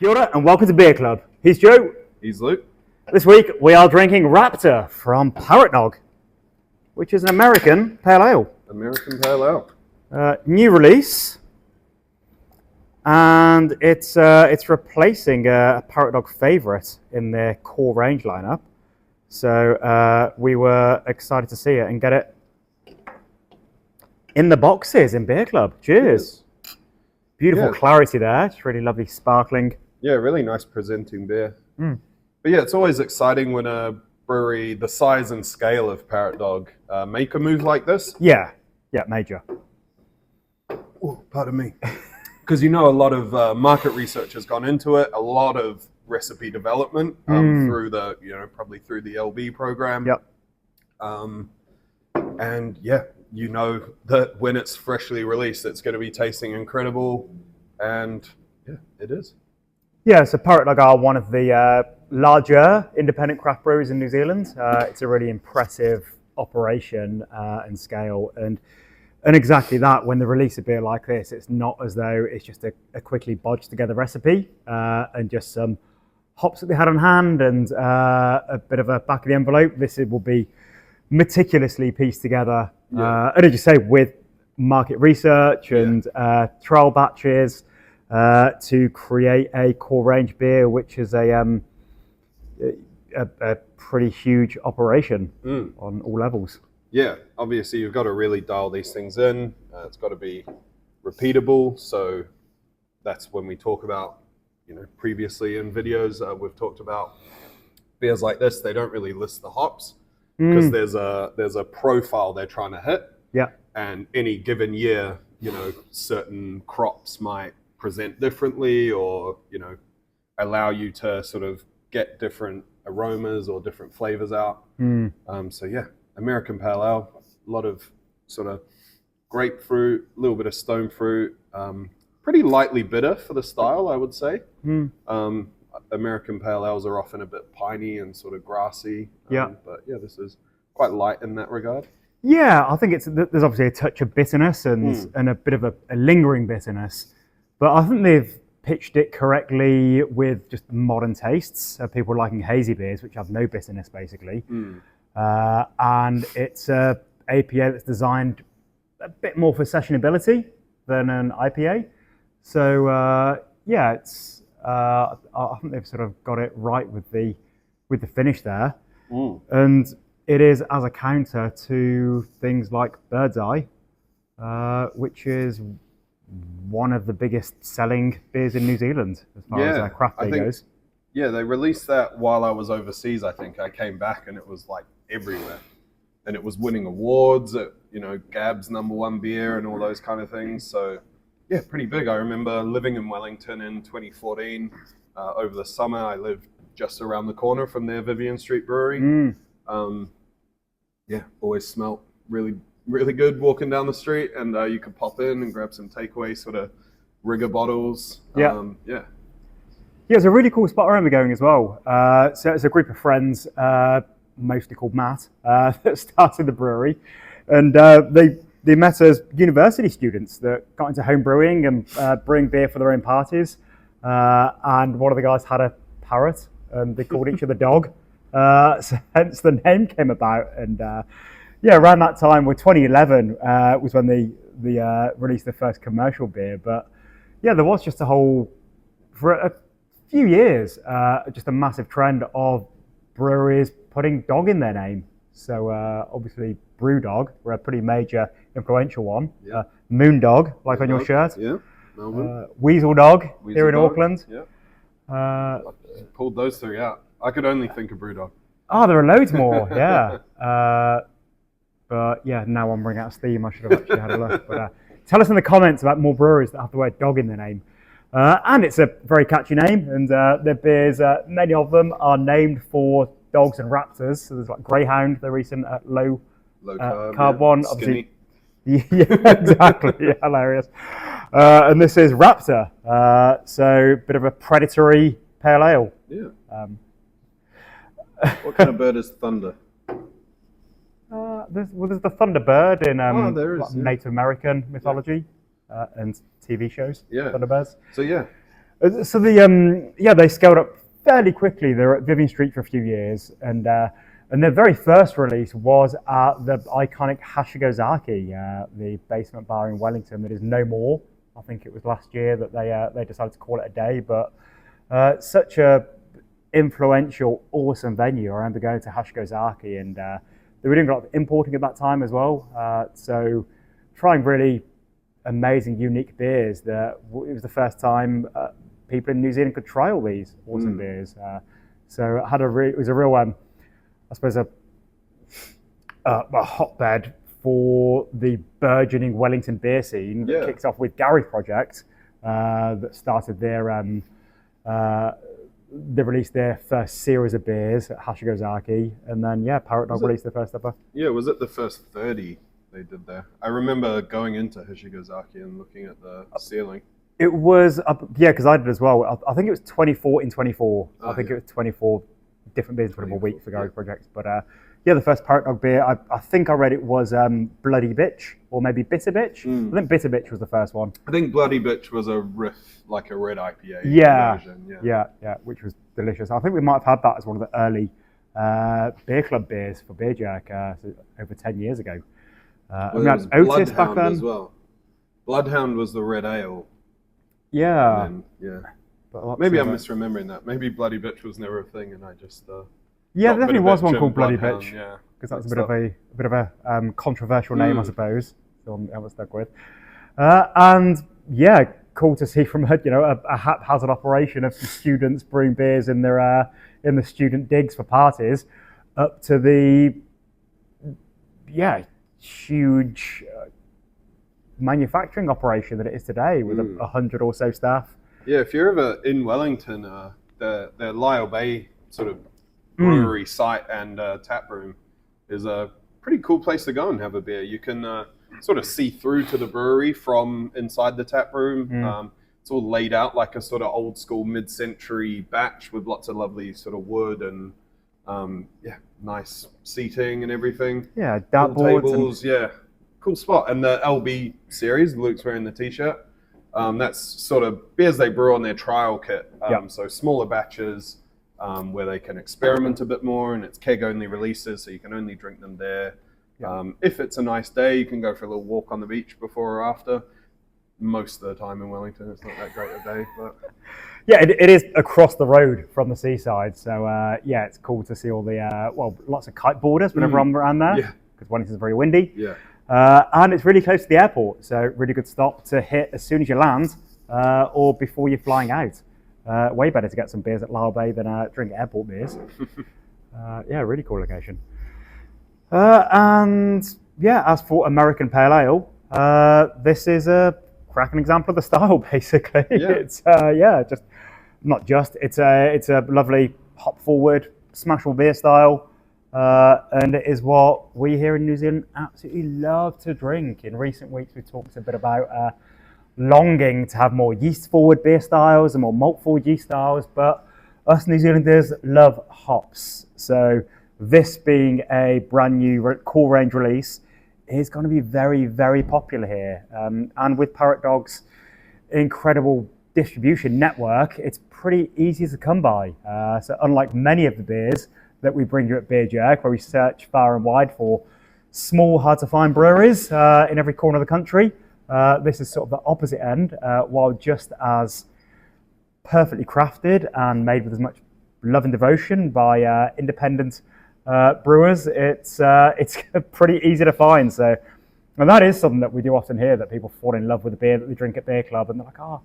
Kia ora and welcome to Beer Club. He's Joe. He's Luke. This week we are drinking Raptor from Parrotdog, which is an American pale ale. American pale ale. New release, and it's replacing a Parrotdog favourite in their core range lineup. So we were excited to see it and get it in the boxes in Beer Club. Cheers. Beautiful clarity there. It's really lovely sparkling. Yeah, really nice presenting beer. But yeah, it's always exciting when a brewery the size and scale of Parrotdog make a move like this. Yeah, major. Oh, pardon me. Because a lot of market research has gone into it, a lot of recipe development through the, probably through the LB program. Yep. And yeah, that when it's freshly released, it's going to be tasting incredible. And yeah, it is. Yeah, so Parrotdog are one of the larger independent craft breweries in New Zealand. It's a really impressive operation and scale, and exactly that. When they release a beer like this, it's not as though it's just a quickly bodged together recipe and just some hops that they had on hand and a bit of a back of the envelope. This will be meticulously pieced together, and as you say, with market research and trial batches. To create a core range beer, which is a pretty huge operation on all levels. Yeah, obviously you've got to really dial these things in. It's got to be repeatable. So that's when we talk about, previously in videos, we've talked about beers like this. They don't really list the hops because there's a profile they're trying to hit. Yeah. And any given year, certain crops might present differently or allow you to sort of get different aromas or different flavors out. So yeah, American pale ale, a lot of sort of grapefruit, a little bit of stone fruit, pretty lightly bitter for the style, I would say. American pale ales are often a bit piney and sort of grassy. But yeah, this is quite light in that regard. Yeah, I think there's obviously a touch of bitterness and a bit of a lingering bitterness. But I think they've pitched it correctly with just modern tastes. People liking hazy beers, which have no bitterness, basically. And it's a APA that's designed a bit more for sessionability than an IPA. So yeah, it's I think they've sort of got it right with the finish there. And it is as a counter to things like Bird's Eye, which is one of the biggest selling beers in New Zealand as far as craft beer goes. Yeah, they released that while I was overseas. I think I came back and it was like everywhere, and it was winning awards at Gab's #1 beer and all those kind of things. So yeah, pretty big. I remember living in Wellington in 2014 over the summer. I lived just around the corner from their Vivian Street Brewery. Yeah, always smelt really good walking down the street, and you could pop in and grab some takeaway sort of rigger bottles. Yeah, it's a really cool spot where we're going as well. So it's a group of friends, mostly called Matt, that started the brewery, and they met as university students that got into home brewing and brewing beer for their own parties. And one of the guys had a parrot, and they called each other Dog. So hence the name came about, and yeah, around that time, 2011 was when they released their first commercial beer. But yeah, there was just for a few years, just a massive trend of breweries putting dog in their name. So obviously, Brewdog were a pretty major, influential one. Yeah. Moondog, like on your shirt. Yeah. Melbourne. Weasel Dog here in Auckland. Yeah. Pulled those three out. I could only think of Brewdog. Oh, there are loads more. Yeah. But yeah, now I'm running out of steam. I should have actually had a look. But tell us in the comments about more breweries that have the word dog in their name. And it's a very catchy name. And their beers, many of them are named for dogs and raptors. So there's like Greyhound, the recent low carb one. Skinny. Obviously, yeah, exactly. Yeah, hilarious. And this is Raptor. So a bit of a predatory pale ale. Yeah. What kind of bird is Thunder? There's the Thunderbird in there is, Native American mythology and TV shows. Yeah. Thunderbirds. So yeah, So they scaled up fairly quickly. They were at Vivian Street for a few years, and their very first release was at the iconic Hashigozaki, the basement bar in Wellington that is no more. I think it was last year that they decided to call it a day, but such a influential, awesome venue. I remember going to Hashigozaki, and they were doing a lot of importing at that time as well. So trying really amazing, unique beers. That it was the first time people in New Zealand could try all these awesome beers. So it had it was a real, I suppose, a hotbed for the burgeoning Wellington beer scene. That kicks off with Gary Project, that started they released their first series of beers at Hashigozaki, and then Parrotdog released their first ever. Yeah, was it the first 30 they did there? I remember going into Hashigozaki and looking at the ceiling. It was, because I did as well. I think it was 24 in 24. I think it was 24 different beers in 24 weeks for Gary Projects. But the first Parrotdog beer, I think I read it was Bloody Bitch, or maybe Bitter Bitch. I think Bitter Bitch was the first one. I think Bloody Bitch was a riff, like a red IPA version. Yeah, which was delicious. I think we might have had that as one of the early beer club beers for Beer Jack over 10 years ago. We had Otis back then as well. Bloodhound was the red ale. Yeah. Then, maybe I'm misremembering that. Maybe Bloody Bitch was never a thing, and I just there definitely was one called Bloody Bitch. Yeah, because that's a bit of a controversial name, I suppose. So I was stuck with. And cool to see from a haphazard operation of some students brewing beers in the student digs for parties, up to the huge manufacturing operation that it is today with 100 or so staff. Yeah, if you're ever in Wellington, the Lyle Bay sort of brewery site and tap room is a pretty cool place to go and have a beer. You can sort of see through to the brewery from inside the tap room. It's all laid out like a sort of old school mid-century batch with lots of lovely sort of wood and nice seating and everything. Yeah, dartboards. Tables, cool spot. And the LB series, Luke's wearing the t-shirt. That's sort of beers they brew on their trial kit. So smaller batches where they can experiment a bit more, and it's keg-only releases, so you can only drink them there. If it's a nice day, you can go for a little walk on the beach before or after. Most of the time in Wellington, it's not that great a day, but it is across the road from the seaside. So it's cool to see all the lots of kiteboarders whenever I'm around there, because Wellington's very windy. And it's really close to the airport, so really good stop to hit as soon as you land or before you're flying out. Way better to get some beers at Lyle Bay than drink airport beers. Really cool location. And as for American Pale Ale, this is a cracking example of the style, basically. It's it's a lovely hop forward smashable beer style. And it is what we here in New Zealand absolutely love to drink. In recent weeks, we talked a bit about longing to have more yeast-forward beer styles and more malt-forward yeast styles, but us New Zealanders love hops. So this being a brand new core range release is going to be very, very popular here. And with Parrotdog's incredible distribution network, it's pretty easy to come by. So unlike many of the beers that we bring you at Beer Jerk, where we search far and wide for small, hard-to-find breweries in every corner of the country, this is sort of the opposite end, while just as perfectly crafted and made with as much love and devotion by independent brewers, it's pretty easy to find. So, and that is something that we do often hear, that people fall in love with the beer that they drink at Beer Club, and they're like, oh,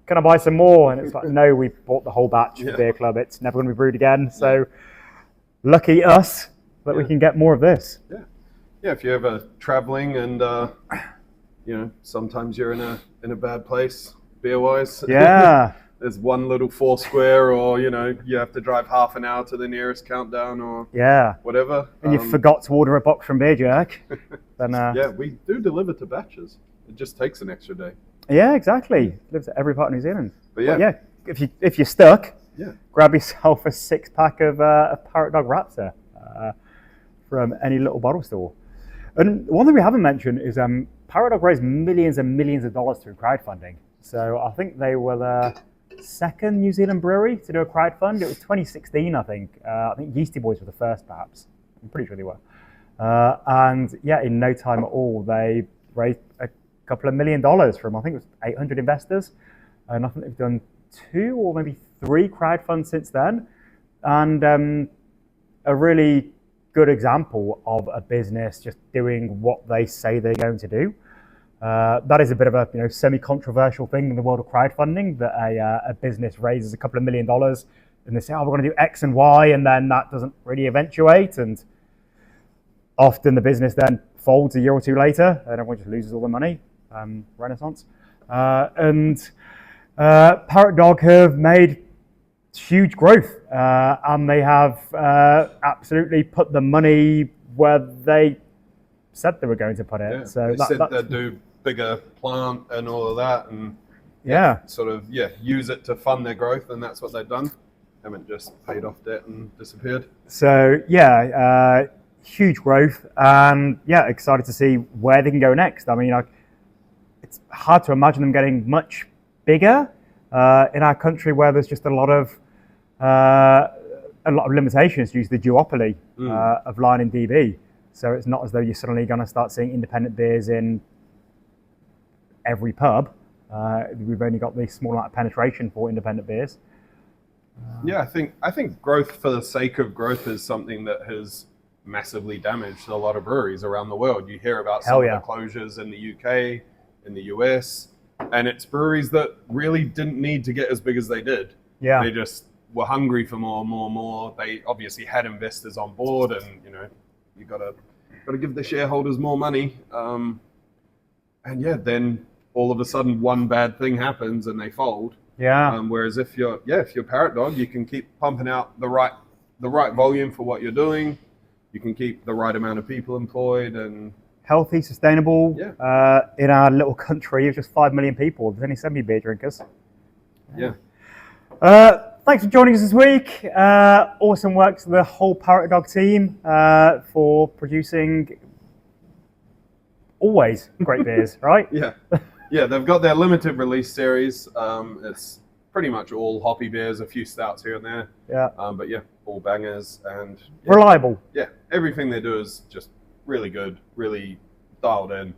can I buy some more? And it's like, no, we bought the whole batch at Beer Club. It's never going to be brewed again. So lucky us that we can get more of this. Yeah, if you're ever traveling and sometimes you're in a bad place beer wise. There's one little Foursquare, or you have to drive half an hour to the nearest Countdown or whatever, and you forgot to order a box from Beer Jerk, then we do deliver to batches. It just takes an extra day. Yeah, exactly. Lives at every part of New Zealand. But if you're stuck, grab yourself a 6-pack of Parrotdog Raptor from any little bottle store. And one thing we haven't mentioned is Parrotdog raised millions and millions of dollars through crowdfunding. So I think they will second New Zealand brewery to do a crowdfund. It was 2016, I think. I think Yeasty Boys were the first, perhaps. I'm pretty sure they were. And yeah, in no time at all, they raised a couple of $1 million from, I think it was 800 investors. And I think they've done 2 or maybe 3 crowdfunds since then. And a really good example of a business just doing what they say they're going to do. That is a bit of a semi-controversial thing in the world of crowdfunding, that a business raises a couple of $1 million and they say, oh, we're going to do X and Y, and then that doesn't really eventuate, and often the business then folds a year or 2 later and everyone just loses all the money. Renaissance. And Parrotdog have made huge growth, and they have absolutely put the money where they said they were going to put it. Yeah, so they said they'd do bigger plant and all of that, and sort of use it to fund their growth, and that's what they've done. Haven't just paid off debt and disappeared. So huge growth, and excited to see where they can go next. I mean, it's hard to imagine them getting much bigger in our country, where there's just a lot of limitations due to the duopoly of line and DB. So it's not as though you're suddenly going to start seeing independent beers in every pub. We've only got the small amount of penetration for independent beers. I think growth for the sake of growth is something that has massively damaged a lot of breweries around the world. You hear about some of the closures in the UK, in the US, and it's breweries that really didn't need to get as big as they did. Yeah. They just were hungry for more. They obviously had investors on board, and you got to give the shareholders more money. Then all of a sudden one bad thing happens and they fold. Yeah. Whereas if you're Parrotdog, you can keep pumping out the right volume for what you're doing. You can keep the right amount of people employed and healthy, sustainable. Yeah. In our little country of just 5 million people, there's only 70 beer drinkers. Yeah. Thanks for joining us this week. Awesome work to the whole Parrotdog team for producing always great beers, right? Yeah, they've got their limited release series. It's pretty much all hoppy beers, a few stouts here and there. Yeah. But all bangers and reliable. Yeah, everything they do is just really good, really dialed in.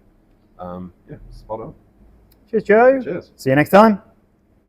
Spot on. Cheers, Joe. Cheers. See you next time.